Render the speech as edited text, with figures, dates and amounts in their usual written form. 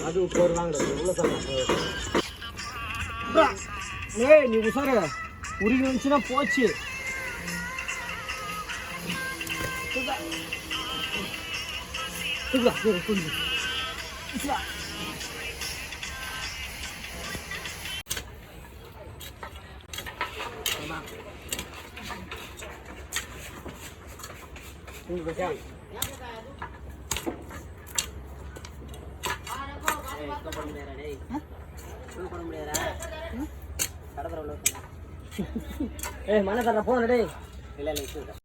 அது ஒரு வாங்க உள்ள ஏய் நீ உசார உருகி வந்துச்சுன்னா போச்சு. ஏய் மன தர போன் டேய். இல்ல இல்ல